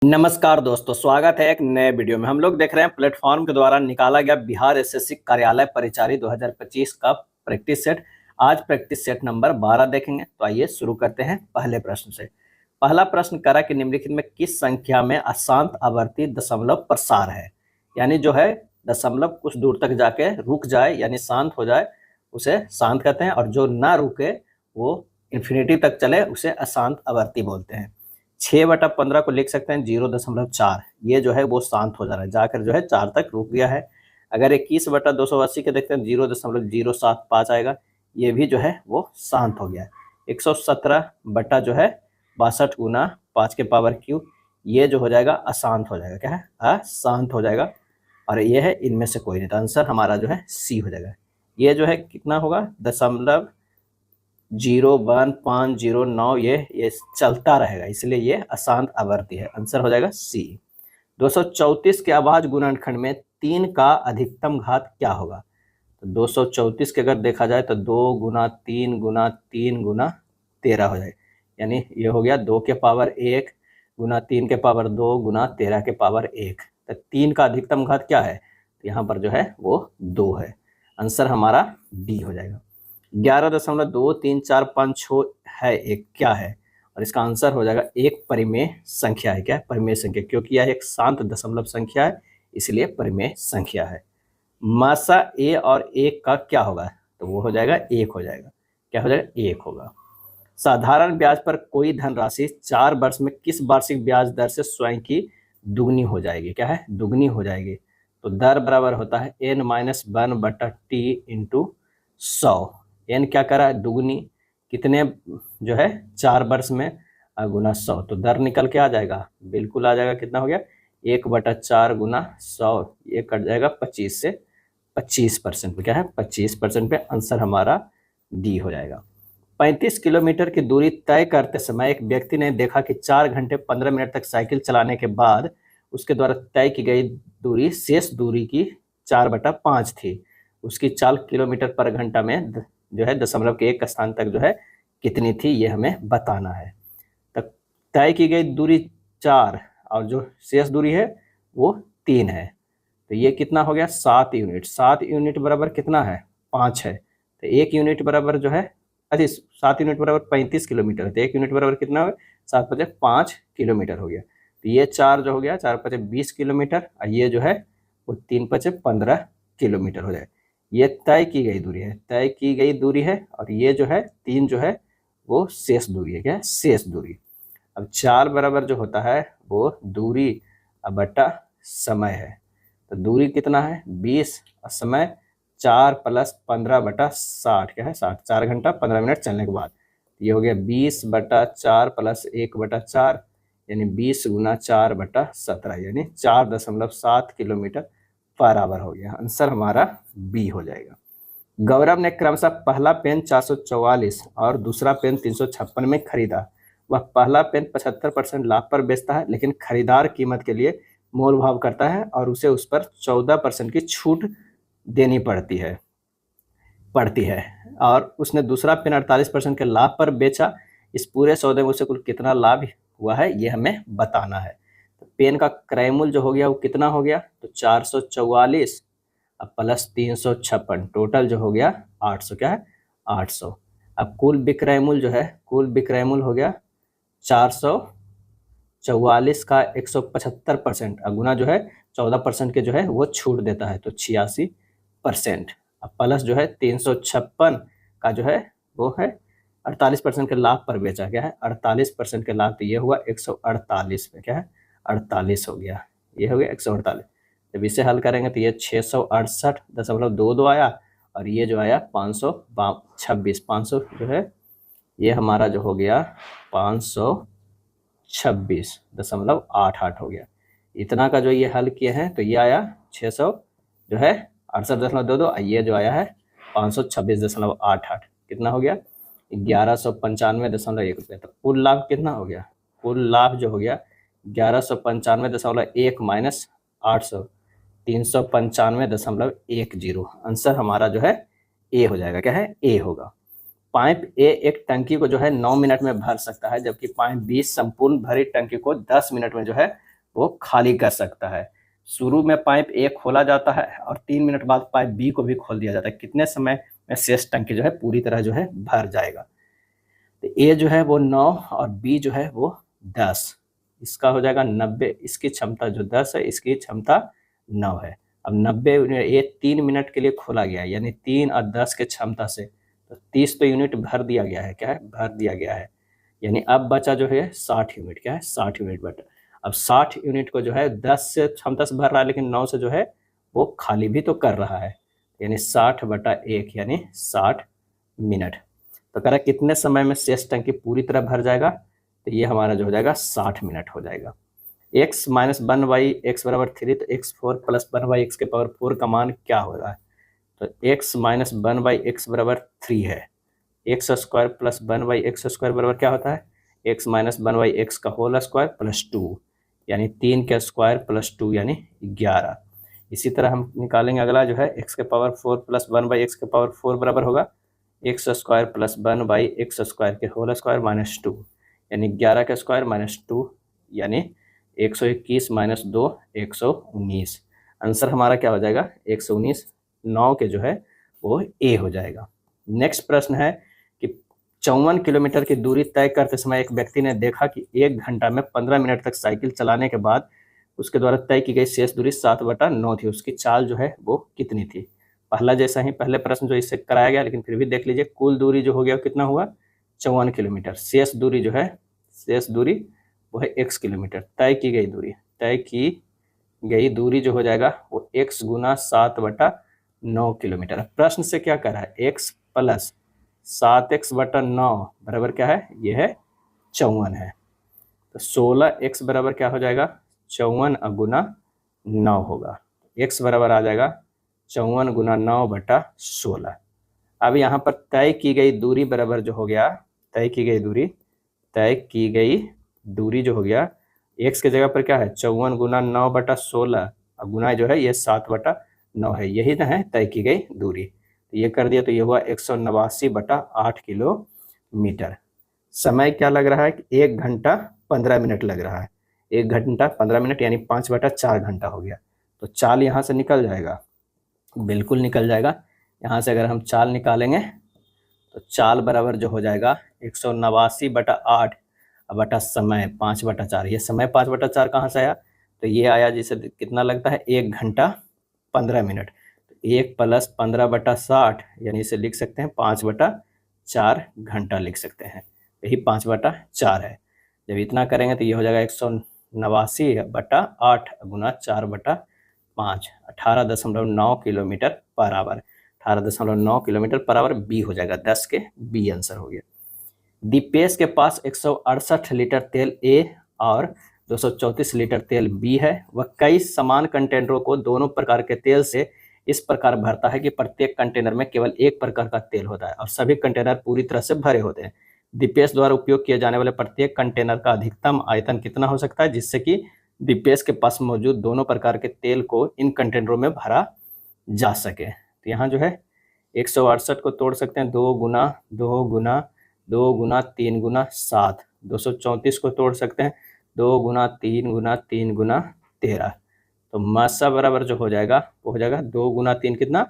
नमस्कार दोस्तों, स्वागत है एक नए वीडियो में। हम लोग देख रहे हैं प्लेटफॉर्म के द्वारा निकाला गया बिहार एसएससी कार्यालय परिचारी 2025 का प्रैक्टिस सेट। आज प्रैक्टिस सेट नंबर 12 देखेंगे। तो आइए शुरू करते हैं पहले प्रश्न से। पहला प्रश्न करा कि निम्नलिखित में किस संख्या में अशांत आवर्ती दशमलव प्रसार है। यानी जो है दशमलव कुछ दूर तक जाके रुक जाए यानी शांत हो जाए उसे शांत कहते हैं, और जो ना रुके वो इन्फिनिटी तक चले उसे अशांत आवर्ती बोलते हैं। 6/15 को लिख सकते हैं 0.4। ये जो है वो शांत हो जा रहा है, जाकर जो है 4 तक रुक गया है। अगर 21/280 के देखते हैं 0.075 आएगा, ये भी जो है वो शांत हो गया है। 117 बटा जो है 62 गुना 5 के पावर क्यू, ये जो हो जाएगा अशांत हो जाएगा। क्या है? अशांत हो जाएगा। और ये है इनमें से कोई नहीं, तो आंसर हमारा जो है सी हो जाएगा। ये जो है कितना होगा 0.01509, ये चलता रहेगा, इसलिए ये अशांत आवर्ती है। आंसर हो जाएगा सी। 234 के अभाज्य गुणनखंड में 3 का अधिकतम घात क्या होगा। तो 234 के अगर देखा जाए तो 2 गुना 3 गुना 3 गुना 13 हो जाए, यानी ये हो गया 2 के पावर 1 गुना 3 के पावर 2 गुना 13 के पावर 1। तो 3 का अधिकतम घात क्या है, तो यहाँ पर जो है वो 2 है। आंसर हमारा डी हो जाएगा। 11.2345 है एक क्या है, और इसका आंसर हो जाएगा एक परिमेय संख्या है। क्या है? परिमेय संख्या, क्योंकि यह एक शांत दशमलव संख्या है इसलिए परिमेय संख्या है। मासा ए और 1 का क्या होगा, तो वो हो जाएगा 1 हो जाएगा। क्या हो जाएगा? 1 होगा। साधारण ब्याज पर कोई धनराशि 4 वर्ष में किस वार्षिक ब्याज दर से स्वयं की दुगनी हो जाएगी। क्या है? दुगनी हो जाएगी। तो दर बराबर होता है n-1/t इंटू 100। एन क्या करा है? दुगनी। कितने जो है 4 वर्ष में गुना 100, तो दर निकल के आ जाएगा, बिल्कुल आ जाएगा। कितना हो गया? 1/4 गुना 100, ये कट जाएगा 25 से 25% पे। क्या है? 25% पे। आंसर हमारा डी हो जाएगा। 35 किलोमीटर की दूरी तय करते समय एक व्यक्ति ने देखा कि 4 घंटे 15 मिनट तक साइकिल चलाने के बाद उसके द्वारा तय की गई दूरी शेष दूरी की 4/5 थी। उसकी चाल किलोमीटर पर घंटा में जो है दशमलव के एक स्थान तक जो है कितनी थी, ये हमें बताना है। तो तय की गई दूरी 4 और जो शेष दूरी है वो 3 है, तो ये कितना हो गया? 7 यूनिट। 7 यूनिट बराबर कितना है? 5 है। तो 1 यूनिट बराबर जो है 7 यूनिट बराबर 35 किलोमीटर, तो 1 यूनिट बराबर कितना हो गया? 7×5 किलोमीटर हो गया। तो ये 4 जो हो गया 4×20 किलोमीटर, और ये जो है वो 3×15 किलोमीटर हो जाए। ये तय की गई दूरी है, तय की गई दूरी है, और ये जो है 3 जो है वो शेष दूरी है। क्या है? शेष दूरी। अब 4 बराबर जो होता है वो दूरी बटा समय है। तो दूरी कितना है? 20, और समय 4 + 15/60। क्या है? 60। 4 घंटा 15 मिनट चलने के बाद ये हो गया 20/4 + 1/4, यानी 20 गुना 4/17, यानी 4.7 किलोमीटर बराबर हो गया। आंसर हमारा बी हो जाएगा। गौरव ने क्रमशः पहला पेन 444 और दूसरा पेन 356 में खरीदा। वह पहला पेन 75% लाभ पर बेचता है, लेकिन खरीदार कीमत के लिए मोल भाव करता है और उसे उस पर 14% की छूट देनी पड़ती है, और उसने दूसरा पेन 48% के लाभ पर बेचा। इस पूरे सौदे में उसे कुल कितना लाभ हुआ है, ये हमें बताना है। तो पेन का क्रय मूल्य जो हो गया वो कितना हो गया? तो 444 प्लस 356, टोटल जो हो गया 800। क्या है? 800। अब कुल विक्रय मूल्य जो है, कुल विक्रय मूल्य हो गया 444 का 175%, गुना जो है 14% के जो है वो छूट देता है, तो 86%। अब प्लस जो है 356 का जो है वो है 48% के लाभ पर बेचा। क्या है? 48% के लाभ, तो ये हुआ 148 पे। क्या है? 48 हो गया, ये हो गया 148। जब इसे हल करेंगे तो ये 668.22 आया, और ये जो आया 526। 500 जो है ये हमारा जो हो गया 526.88 हो गया। इतना का जो ये हल किए हैं तो ये आया 600 जो है 68.22, ये जो आया है 526.88। कितना हो गया? 1195.1 रुपये। तो कुल लाभ कितना हो गया? कुल लाभ जो हो गया 1195.1 माइनस 800, 395.10। आंसर हमारा जो है ए हो जाएगा। क्या है? ए होगा। पाइप ए एक टंकी को जो है 9 मिनट में भर सकता है, जबकि पाइप बी संपूर्ण भरी टंकी को 10 मिनट में जो है वो खाली कर सकता है। शुरू में पाइप ए खोला जाता है और 3 मिनट बाद पाइप बी को भी खोल दिया जाता है। कितने समय में शेष टंकी जो है पूरी तरह जो है भर जाएगा? तो ए जो है वो 9 और बी जो है वो 10। इसका हो जाएगा 90। इसकी क्षमता जो 10 है, इसकी क्षमता 9 है। अब 90 ये 3 मिनट के लिए खोला गया है, यानी 3 और 10 के क्षमता से तो 30 तो यूनिट भर दिया गया है। क्या है? भर दिया गया है। यानी अब बचा जो है 60 यूनिट। क्या है? 60 यूनिट बचा। अब 60 यूनिट को जो है 10 से क्षमता से भर रहा है, लेकिन 9 से जो है वो खाली भी तो कर रहा है। यानी 60/1 यानी 60 मिनट। तो कह रहा है कितने समय में शेष टंकी पूरी तरह भर जाएगा? तो ये हमारा जो हो जाएगा 60 मिनट हो जाएगा। x माइनस 1/x बराबर 3, तो x4 प्लस 1/x के पावर 4 का मान क्या होगा? तो x माइनस 1/x बराबर 3 है। X square plus 1/x square बराबर क्या होता है? x माइनस 1/x का होल स्क्वायर प्लस 2, यानी 3 का स्क्वायर प्लस 2 यानी 11। इसी तरह हम निकालेंगे अगला जो है x के पावर 4 प्लस 1/x के पावर 4 बराबर होगा x square plus 1/x square के होल स्क्वायर माइनस 2, यानी 11 का स्क्वायर माइनस 2 यानी 121 माइनस 2 119। आंसर हमारा क्या हो जाएगा? 119। 9 के जो है वो ए हो जाएगा। नेक्स्ट प्रश्न है कि 54 किलोमीटर की दूरी तय करते समय एक व्यक्ति ने देखा कि 1 घंटा में 15 मिनट तक साइकिल चलाने के बाद उसके द्वारा तय की गई शेष दूरी 7/9 थी। उसकी चाल जो है वो कितनी थी? पहला जैसा ही पहले प्रश्न जो इससे कराया गया, लेकिन फिर भी देख लीजिए कुल दूरी जो हो गया कितना हुआ? 54 किलोमीटर। शेष दूरी जो है, शेष दूरी वो है x किलोमीटर। तय की गई दूरी, तय की गई दूरी जो हो जाएगा वो x गुना 7/9 किलोमीटर। प्रश्न से क्या कर रहा है? x प्लस 7x/9 बराबर क्या है? ये है 54 है। तो 16x बराबर क्या हो जाएगा? 54 गुना 9 होगा। x बराबर आ जाएगा 54 गुना 9/16। अब यहाँ पर तय की गई दूरी बराबर जो हो गया, तय की गई दूरी, तय की गई दूरी जो हो गया x के जगह पर क्या है? 54 गुना 9/16 और गुना जो है ये 7/9 है। यही ना है तय की गई दूरी। तो ये कर दिया तो ये हुआ 189/8 किलोमीटर। समय क्या लग रहा है कि 1 घंटा 15 मिनट लग रहा है। 1 घंटा 15 मिनट यानी 5/4 घंटा हो गया। तो चाल यहाँ से निकल जाएगा, बिल्कुल निकल जाएगा। यहाँ से अगर हम चाल निकालेंगे तो चाल बराबर जो हो जाएगा 189/8 बटा समय 5/4। ये समय 5/4 कहाँ से आया? तो ये आया जिसे कितना लगता है? 1 घंटा 15 मिनट। तो 1 प्लस 15/60 यानी इसे लिख सकते हैं 5/4 घंटा लिख सकते हैं। यही 5/4 है। जब इतना करेंगे तो ये हो जाएगा 189/8 गुना 4/5 18.9 kilometre per hour. 18.9 kilometre per hour B हो जाएगा। 10 के बी आंसर हो गया। दीपेश के पास 168 लीटर तेल ए और 234 लीटर तेल बी है। वह कई समान कंटेनरों को दोनों प्रकार के तेल से इस प्रकार भरता है कि प्रत्येक कंटेनर में केवल एक प्रकार का तेल होता है और सभी कंटेनर पूरी तरह से भरे होते हैं। दीपेश द्वारा उपयोग किए जाने वाले प्रत्येक कंटेनर का अधिकतम आयतन कितना हो सकता है जिससे कि दीपेश के पास मौजूद दोनों प्रकार के तेल को इन कंटेनरों में भरा जा सके? तो यहाँ जो है 168 को तोड़ सकते हैं 2 गुना 2 गुना 2 गुना 3 गुना 7। 234 को तोड़ सकते हैं 2 गुना 3 गुना 3 गुना 13। तो मासा बराबर जो हो जाएगा वो हो जाएगा 2 गुना 3 कितना?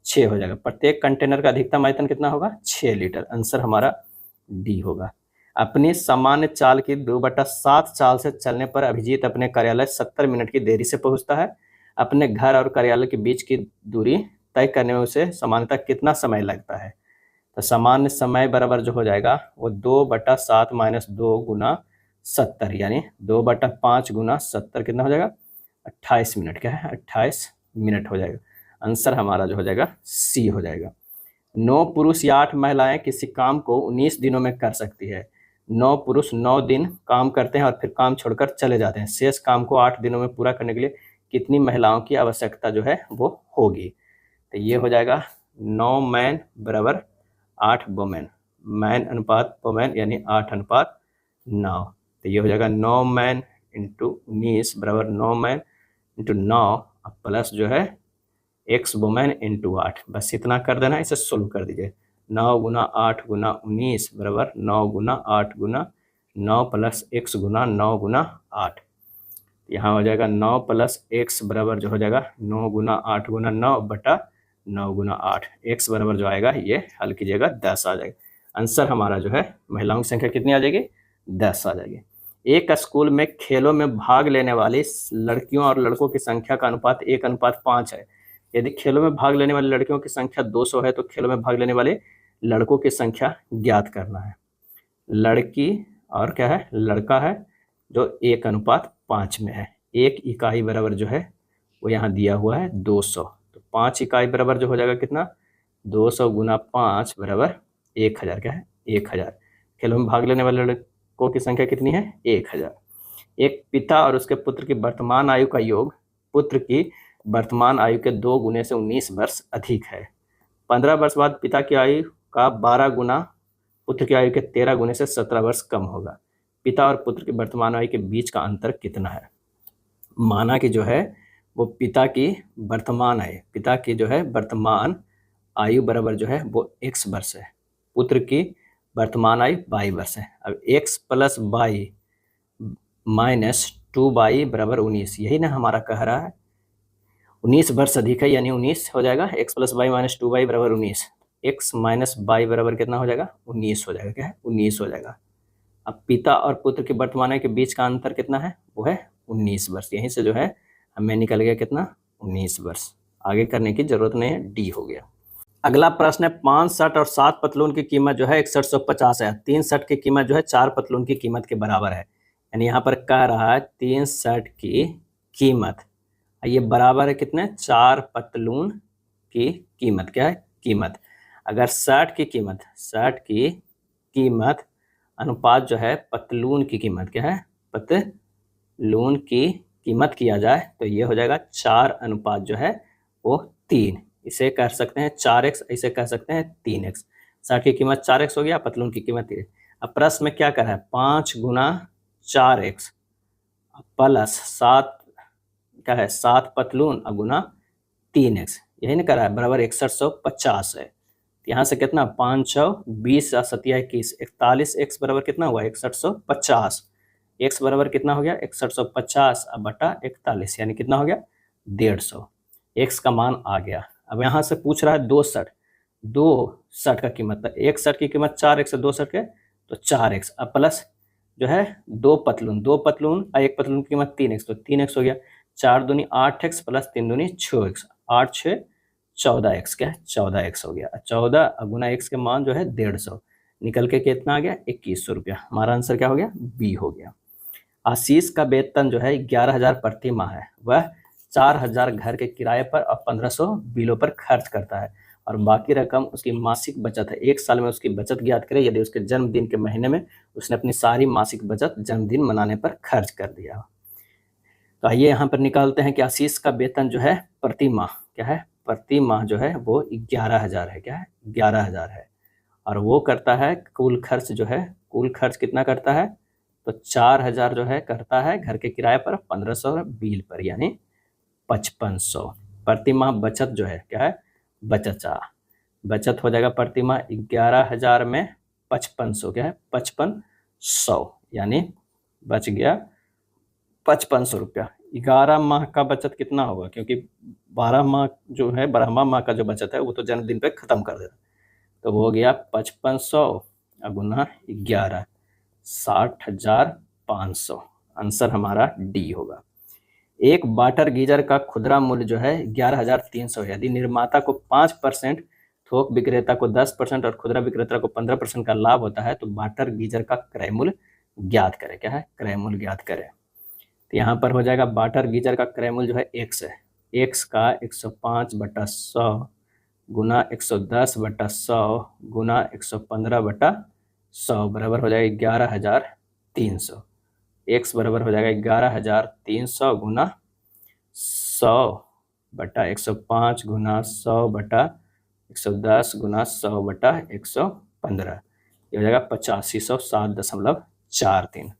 6 हो जाएगा। प्रत्येक कंटेनर का अधिकतम आयतन कितना होगा? 6 लीटर। आंसर हमारा डी होगा। अपनी सामान्य चाल की 2/7 चाल से चलने पर अभिजीत अपने कार्यालय 70 मिनट की देरी से पहुंचता है। अपने घर और कार्यालय के बीच की दूरी तय करने में उसे सामान्यतः कितना समय लगता है? तो सामान्य समय बराबर जो हो जाएगा वो 2/7 माइनस 2 गुना 70 यानी 2/5 गुना 70 कितना हो जाएगा? 28 मिनट। क्या है? 28 मिनट हो जाएगा। आंसर हमारा जो हो जाएगा सी हो जाएगा। 9 पुरुष या 8 महिलाएं किसी काम को 19 दिनों में कर सकती है। 9 पुरुष 9 दिन काम करते हैं और फिर काम छोड़कर चले जाते हैं। शेष काम को 8 दिनों में पूरा करने के लिए कितनी महिलाओं की आवश्यकता जो है वो होगी? तो ये हो जाएगा 9 मैन बराबर 8 वुमेन। मैन अनुपात वुमेन यानी 8:9। तो ये हो जाएगा 9 मैन इंटू 19 बराबर 9 मैन इंटू 9 प्लस जो है एक्स वुमेन इंटू 8। बस इतना कर देना, इसे सोल्व कर दीजिए। 9 गुना 8 गुना 19 बराबर 9 गुना 8 गुना 9 प्लस एक्स गुना 9 गुना 8। यहाँ हो जाएगा 9 प्लस एक्स बराबर जो हो जाएगा 9 गुना 8 गुना 9 बटा 9 गुना 8। एक्स बराबर जो आएगा ये हल कीजिएगा 10 आ जाएगा। आंसर हमारा जो है महिलाओं की संख्या कितनी आ जाएगी, 10 आ जाएगी। एक स्कूल में खेलों में भाग लेने वाली लड़कियों और लड़कों की संख्या का अनुपात 1:5 है। यदि खेलों में भाग लेने वाली लड़कियों की संख्या 200 है तो खेलों में भाग लेने वाले लड़कों की संख्या ज्ञात करना है। लड़की और क्या है, लड़का है जो 1:5 में है। 1 इकाई बराबर जो है वो यहाँ दिया हुआ है 200, तो 5 इकाई बराबर जो हो जाएगा कितना, 200 गुना 5 बराबर 1000। क्या है, 1000। खेलों में भाग लेने वाले लड़कों की संख्या कितनी है, 1000। एक पिता और उसके पुत्र की वर्तमान आयु का योग पुत्र की वर्तमान आयु के 2 गुने से 19 वर्ष अधिक है। 15 वर्ष बाद पिता की आयु का 12 गुना पुत्र की आयु के 13 गुने से 17 वर्ष कम होगा। पिता और पुत्र की वर्तमान आयु के बीच का अंतर कितना है। माना कि जो है वो पिता की वर्तमान आयु, पिता की जो है वर्तमान आयु बराबर जो है वो x वर्ष है, पुत्र की वर्तमान आयु y वर्ष है। अब x plus y minus 2y बराबर 19, यही ना हमारा कह रहा है। 19 वर्ष अधिक है यानी 19 हो जाएगा। x plus Y minus 2y बराबर 19, x माइनस वाई बराबर कितना हो जाएगा, 19 हो जाएगा। क्या है, 19 हो जाएगा। अब पिता और पुत्र की वर्तमान आयु के बीच का अंतर कितना है, वो है 19 वर्ष। यहीं से जो है हमें निकल गया कितना, 19 वर्ष। आगे करने की जरूरत नहीं है, डी हो गया। अगला प्रश्न है 5 शर्ट और 7 पतलून की कीमत जो है 6150 है। 3 शर्ट की कीमत जो है 4 पतलून की कीमत के बराबर है। यानी यहाँ पर कह रहा है 3 शर्ट की कीमत ये बराबर है कितने, 4 पतलून की कीमत। क्या है, कीमत। अगर शर्ट की कीमत अनुपात जो है पतलून की कीमत, क्या है, पतलून की कीमत किया जाए तो ये हो जाएगा 4 अनुपात जो है वो 3। इसे कह सकते हैं 4x, इसे कह सकते हैं 3x। शर्ट की कीमत 4x हो गया, पतलून की कीमत 3। अब प्रश्न में क्या कर रहा है, 5 गुना 4x प्लस 7 क्या है, 7 पतलून गुना 3x, यही ना कर रहा है, बराबर 6150 है। यहाँ से कितना, 520 और 7 21, 41x बराबर कितना हुआ, 6150। x बराबर कितना हो गया, 6150 बटा 41, यानी कितना हो गया, 150। x का मान आ गया। अब यहाँ से पूछ रहा है 2 शर्ट का कीमत, एक शर्ट की कीमत 4x है, 2 शर्ट के तो 4x, अब प्लस जो है 2 पतलून और 1 पतलून की कीमत 3x, तो 3x हो गया। 4 दूनी 8x प्लस 3 दूनी 6x, 8 6 14x, क्या है, 14x हो गया। 14 गुना x के मान जो है 150, निकल के कितना आ गया, 2100 रुपया। हमारा आंसर क्या हो गया, बी हो गया। आशीष का वेतन जो है 11,000 प्रति माह है। वह 4,000 घर के किराए पर और 1500 बिलों पर खर्च करता है और बाकी रकम उसकी मासिक बचत है। 1 साल में उसकी बचत ज्ञात करें यदि उसके जन्मदिन के महीने में उसने अपनी सारी मासिक बचत जन्मदिन मनाने पर खर्च कर दिया। तो आइए यहाँ पर निकालते हैं कि आशीष का वेतन जो है प्रति माह, क्या है, प्रति माह जो है वो 11,000 है। क्या है, 11,000 है। और वो करता है कुल खर्च जो है, कुल खर्च कितना करता है, तो 4,000 जो है करता है घर के किराए पर, 1500 बिल पर, यानी 5500। प्रति माह बचत जो है, क्या है, बचत हो जाएगा प्रति माह 11,000 में 5500, क्या है, 5500, यानी बच गया 5500 रुपया। 11 माह का बचत कितना होगा, क्योंकि 12 माह जो है, 12वां माह का जो बचत है वो तो जन्मदिन पे खत्म कर देता, तो वो हो गया 5500 गुना 11, 60,500। आंसर हमारा डी होगा। एक वाटर गीजर का खुदरा मूल्य जो है 11,300 है। यदि निर्माता को 5%, थोक विक्रेता को 10% और खुदरा विक्रेता को 15% का लाभ होता है तो वाटर गीजर का क्रय मूल्य ज्ञात करें। क्या है, क्रय मूल्य ज्ञात करें। तो यहाँ पर हो जाएगा वाटर गीजर का क्रय मूल्य जो है x है। x का 105/100 गुना 110/100 गुना 115/100 बराबर हो जाएगा 11,300। x बराबर हो जाएगा 11,300 गुना 100/105 गुना 100/110 गुना 100/115, ये हो जाएगा 8507.43।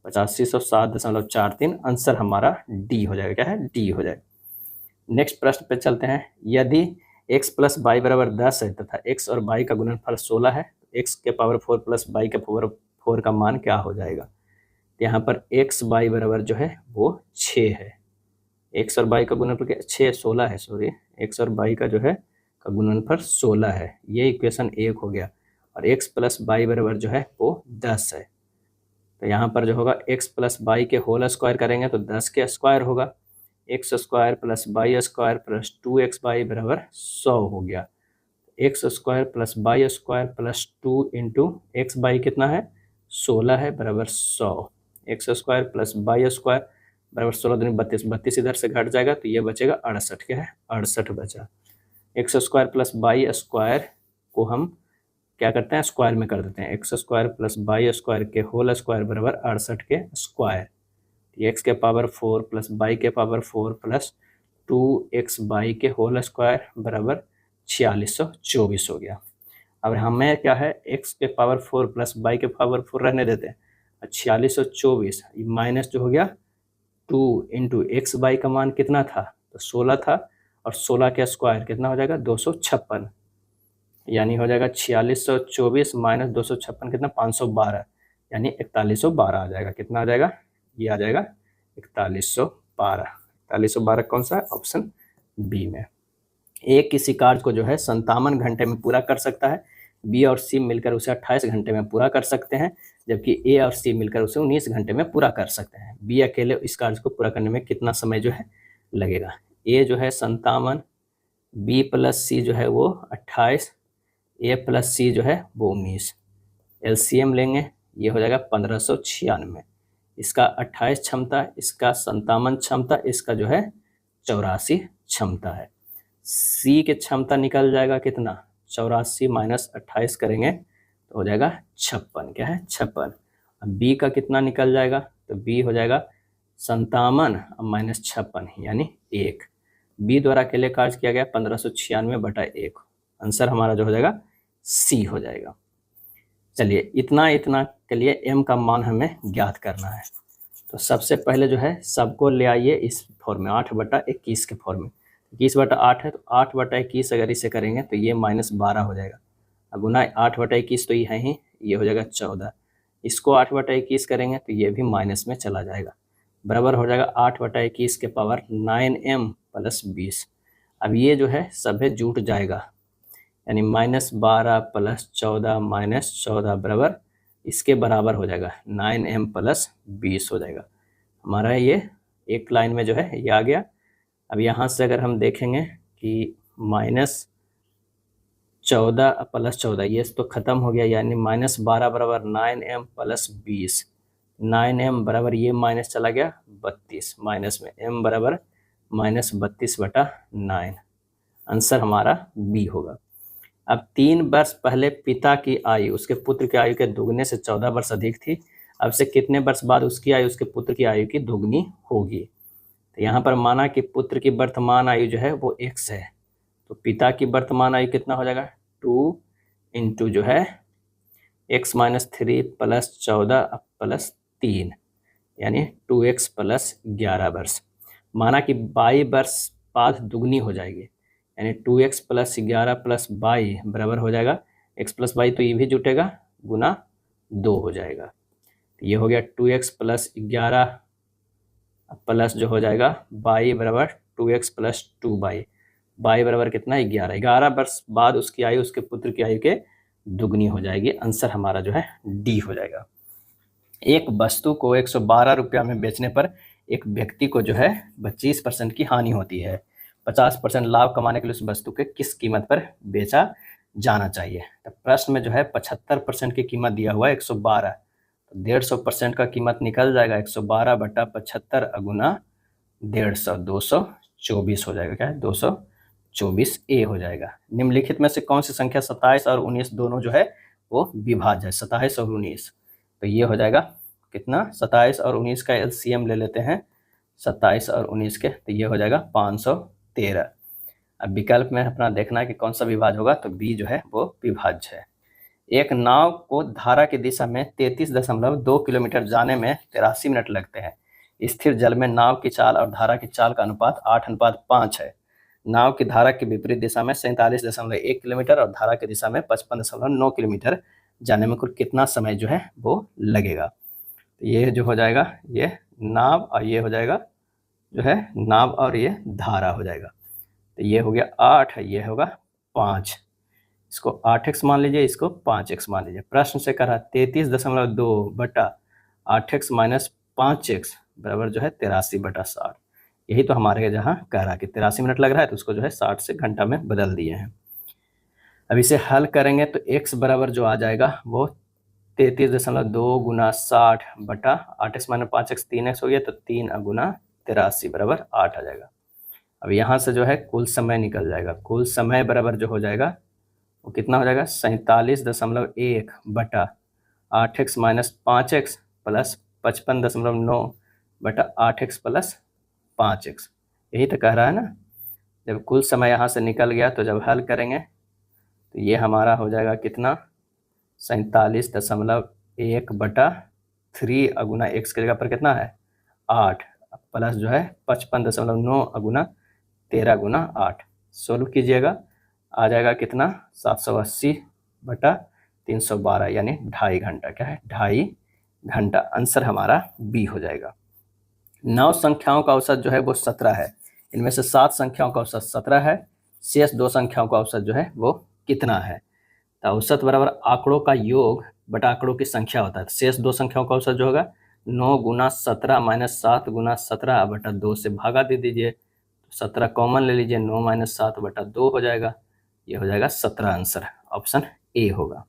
8507.43 आंसर हमारा डी हो जाएगा। क्या है, डी हो जाएगा। नेक्स्ट प्रश्न पे चलते हैं। यदि x प्लस वाई बराबर 10 है तथा x और y का गुणनफल 16 है, x के पावर 4 प्लस y के पावर 4 का मान क्या हो जाएगा। यहाँ पर एक्स बाई बराबर जो है वो 6 है। एक्स और बाई का गुणनफल क्या 6 16 है, सॉरी, एक्स और बाई का जो है का गुणनफल 16 है। ये इक्वेशन 1 हो गया। और एक्स प्लस बाई बराबर जो है वो 10 है। तो यहाँ पर जो होगा एक्स प्लस बाई के होल स्क्वायर करेंगे तो 10 के स्क्वायर होगा। X square plus by square plus 2x by बराबर 100 हो गया। X square plus by square plus 2 into x by कितना है 16 है बराबर 100। X square plus by square बराबर 16 दूनी 32, 32 इधर से घट जाएगा तो ये बचेगा 68, क्या है 68 बचा। X square plus by square को हम क्या करते हैं स्क्वायर में कर देते हैं। X square plus by square के होल स्क्वायर बराबर 68 के स्क्वायर। एक्स के पावर 4 प्लस बाई के पावर 4 प्लस 2x बाई के होल स्क्वायर बराबर 4624 हो गया। अब हमें क्या है x के पावर 4 प्लस बाई के पावर 4 रहने देते हैं। 4624 माइनस जो हो गया 2 इंटू एक्स बाई का मान कितना था तो 16 था, और 16 के स्क्वायर कितना हो जाएगा 256, यानी हो जाएगा 4624 माइनस 256 कितना 512, यानी 4112 आ जाएगा। कितना आ जाएगा ये आ जाएगा 4112। 4112 कौन सा है ऑप्शन बी में। ए किसी कार्य को जो है 57 घंटे में पूरा कर सकता है, बी और सी मिलकर उसे 28 घंटे में पूरा कर सकते हैं, जबकि ए और सी मिलकर उसे 19 घंटे में पूरा कर सकते हैं। बी अकेले इस कार्य को पूरा करने में कितना समय जो है लगेगा। ए जो है 57, बी प्लस सी जो है वो 28, ए प्लस सी जो है वो 19। एलसीएम लेंगे ये हो जाएगा 1596। इसका 28 क्षमता, इसका 57 क्षमता, इसका जो है 84 क्षमता है। सी के क्षमता निकल जाएगा कितना 84 माइनस 28 करेंगे तो हो जाएगा 56, क्या है 56। अब बी का कितना निकल जाएगा तो बी हो जाएगा 57 माइनस 56 यानी 1। बी द्वारा अकेले कार्य किया गया 1596/1। आंसर हमारा जो हो जाएगा सी हो जाएगा। चलिए इतना के लिए एम का मान हमें ज्ञात करना है। तो सबसे पहले जो है सबको ले आइए इस फॉर्म में 8/21 के फॉर्म में। 21/8 है तो 8/21 अगर इसे करेंगे तो ये -12 हो जाएगा। अब गुना 8/21 तो ये है ही, ये हो जाएगा 14। इसको 8/21 करेंगे तो ये भी माइनस में चला जाएगा, बराबर हो जाएगा 8/21 के पावर 9m प्लस 20। अब ये जो है सभी जुट जाएगा, यानी -12 प्लस 14 माइनस 14 बराबर इसके बराबर हो जाएगा 9m प्लस 20 हो जाएगा। हमारा ये एक लाइन में जो है ये आ गया। अब यहाँ से अगर हम देखेंगे कि -14 प्लस 14 ये तो ख़त्म हो गया, यानी -12 बराबर 9m प्लस 20। 9m बराबर ये माइनस चला गया 32, माइनस में m बराबर -32/9। आंसर हमारा बी होगा। अब 3 वर्ष पहले पिता की आयु उसके पुत्र की आयु के दुगने से 14 वर्ष अधिक थी। अब से कितने वर्ष बाद उसकी आयु उसके पुत्र की आयु की दुगनी होगी। तो यहाँ पर माना कि पुत्र की वर्तमान आयु जो है वो x है, तो पिता की वर्तमान आयु कितना हो जाएगा 2 इंटू जो है x माइनस 3 प्लस 14 प्लस 3, यानी 2x प्लस 11 वर्ष। माना कि 22 वर्ष बाद दुगनी हो जाएगी, यानी 2x प्लस 11 प्लस 22 बराबर हो जाएगा x प्लस 22 तो ये भी जुटेगा गुना 2 हो जाएगा। तो ये हो गया 2x प्लस 11 प्लस जो हो जाएगा 22 बराबर 2x प्लस 2y। y बराबर कितना 11। 11 वर्ष बाद उसकी आयु उसके पुत्र की आयु के दुगनी हो जाएगी। आंसर हमारा जो है डी हो जाएगा। एक वस्तु को 112 रुपया में बेचने पर एक व्यक्ति को जो है 25% की हानि होती है। 50% लाभ कमाने के लिए उस वस्तु के किस कीमत पर बेचा जाना चाहिए। तो प्रश्न में जो है 75% की कीमत दिया हुआ है 112, तो 150% का कीमत निकल जाएगा 112/75 गुना 150, 224 हो जाएगा। क्या है 224 ए हो जाएगा। निम्नलिखित में से कौन सी संख्या 27 और 19 दोनों जो है वो विभाज्य है। 27 और 19 तो ये हो जाएगा कितना 27 और 19 का एलसीएम ले लेते हैं 27 और 19 के, तो ये हो जाएगा 513। अब विकल्प में अपना देखना है कि कौन सा विभाज्य होगा, तो बी जो है वो विभाज्य है। एक नाव को धारा की दिशा में 33.2 किलोमीटर जाने में 83 मिनट लगते हैं। स्थिर जल में नाव की चाल और धारा की चाल का अनुपात 8:5 है। नाव की धारा की विपरीत दिशा में 47.1 किलोमीटर और धारा की दिशा में 55.9 किलोमीटर जाने में कुल कितना समय जो है वो लगेगा। तो तो ये जो हो जाएगा ये नाव, और ये हो जाएगा जो है नाव, और ये धारा हो जाएगा। तो ये हो गया 8, ये होगा 5। इसको 8x मान लीजिए, इसको 5x मान लीजिए। प्रश्न से कह रहा 33.2 बटा 8x माइनस 5x बराबर जो है 83/60। यही तो हमारे जहाँ कह रहा है कि 83 मिनट लग रहा है, तो उसको जो है 60 से घंटा में बदल दिए हैं। अब इसे हल करेंगे तो x बराबर जो आ जाएगा वो 33.2 गुना 60 बटा 8x माइनस 5x 3x हो गया, तो 3 गुना 83 बराबर 8 आ जाएगा। अब यहाँ से जो है कुल समय निकल जाएगा। कुल समय बराबर जो हो जाएगा वो कितना हो जाएगा 47.1 बटा 8x माइनस 5x प्लस 55.9 बटा 8x प्लस 5x। यही तो कह रहा है ना। जब कुल समय यहाँ से निकल गया तो जब हल करेंगे तो ये हमारा हो जाएगा कितना 47.1 बटा 3 गुना x की जगह पर कितना है 8 प्लस जो है 55.9 गुना 13 गुना 8। सोल्व कीजिएगा, आ जाएगा कितना 780 बटा 312 यानी 2.5 घंटा। क्या है 2.5 घंटा। आंसर हमारा बी हो जाएगा। 9 संख्याओं का औसत जो है वो 17 है। इनमें से 7 संख्याओं का औसत 17 है। शेष 2 संख्याओं का औसत जो है वो कितना है। तो औसत बराबर आंकड़ों का योग बटा आंकड़ों की संख्या होता है। शेष 2 संख्याओं का औसत जो होगा 9 गुना 17 माइनस 7 गुना 17 बटा 2 से भागा दे दीजिए। 17 कॉमन ले लीजिए, 9 माइनस 7 बटा 2 हो जाएगा। ये हो जाएगा 17। आंसर ऑप्शन ए होगा।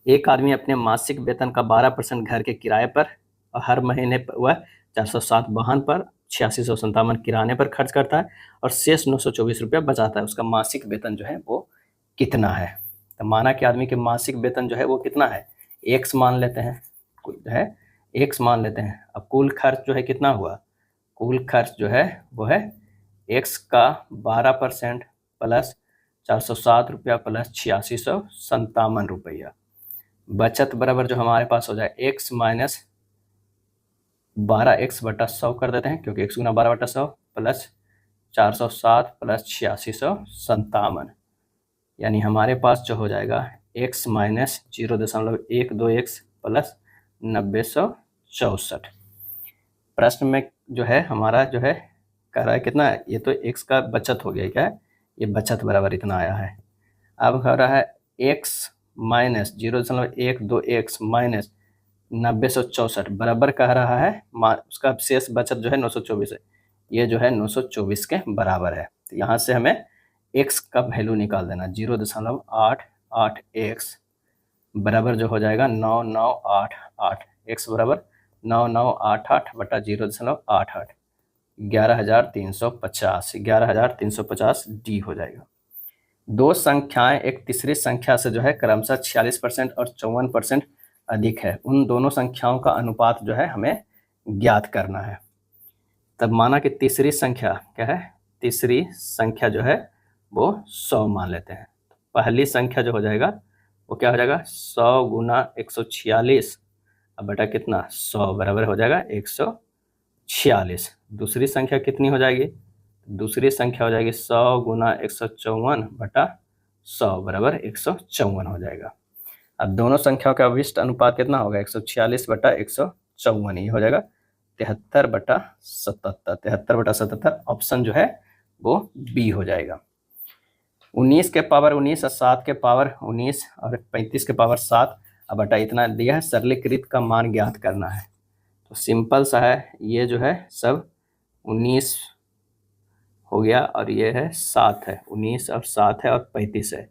एक आदमी अपने मासिक वेतन का 12% घर के किराए पर और हर महीने वह 407 वाहन पर 8657 किराने पर खर्च करता है और शेष 924 रुपया बचाता है। उसका मासिक वेतन जो है वो कितना है। तो माना कि आदमी के मासिक वेतन जो है वो कितना है, x मान लेते हैं, जो है x मान लेते हैं। अब कुल खर्च जो है कितना हुआ, कुल खर्च जो है वो है x का 12% प्लस 407 रुपया प्लस 8657 रुपया। बचत बराबर जो हमारे पास हो जाए x माइनस 12x बटा 100 कर देते हैं, क्योंकि x गुना 12 बटा 100 प्लस 407 प्लस 8657, यानी हमारे पास जो हो जाएगा x माइनस 0.12x प्लस 9064। प्रश्न में जो है हमारा जो है कह रहा है कितना है, ये तो x का बचत हो गया। क्या है ये बचत बराबर इतना आया है। अब कह रहा है x माइनस 0.12x माइनस 9064 बराबर कह रहा है उसका शेष बचत जो है 924 है। ये जो है 924 के बराबर है। तो यहाँ से हमें x का वैल्यू निकाल देना। 0.888x बराबर जो हो जाएगा 9988। x बराबर 9988 बटा 0.88 11,350। 11,350 डी हो जाएगा। दो संख्याएं एक तीसरी संख्या से जो है क्रमशः 46% और 54% अधिक है। उन दोनों संख्याओं का अनुपात जो है हमें ज्ञात करना है। तब माना कि तीसरी संख्या क्या है, तीसरी संख्या जो है वो 100 मान लेते हैं। पहली संख्या जो हो जाएगा वो क्या हो जाएगा 100 गुना 146 अब बटा कितना 100 बराबर हो जाएगा 146। दूसरी संख्या कितनी हो जाएगी, दूसरी संख्या हो जाएगी 100 गुना 154 बटा 100 बराबर 154 हो जाएगा। अब दोनों संख्याओं का अभिष्ट अनुपात कितना होगा 146 बटा 154, ये हो जाएगा 73 बटा 77। 73 बटा 77 ऑप्शन जो है वो बी हो जाएगा। 19 के पावर 19 और 7 के पावर 19 और 35 के पावर 7 अब बटा इतना दिया है। सरलीकृत का मान ज्ञात करना है। तो सिंपल सा है, ये जो है सब 19 हो गया और ये है 7 है। 19 और 7 है और 35 है।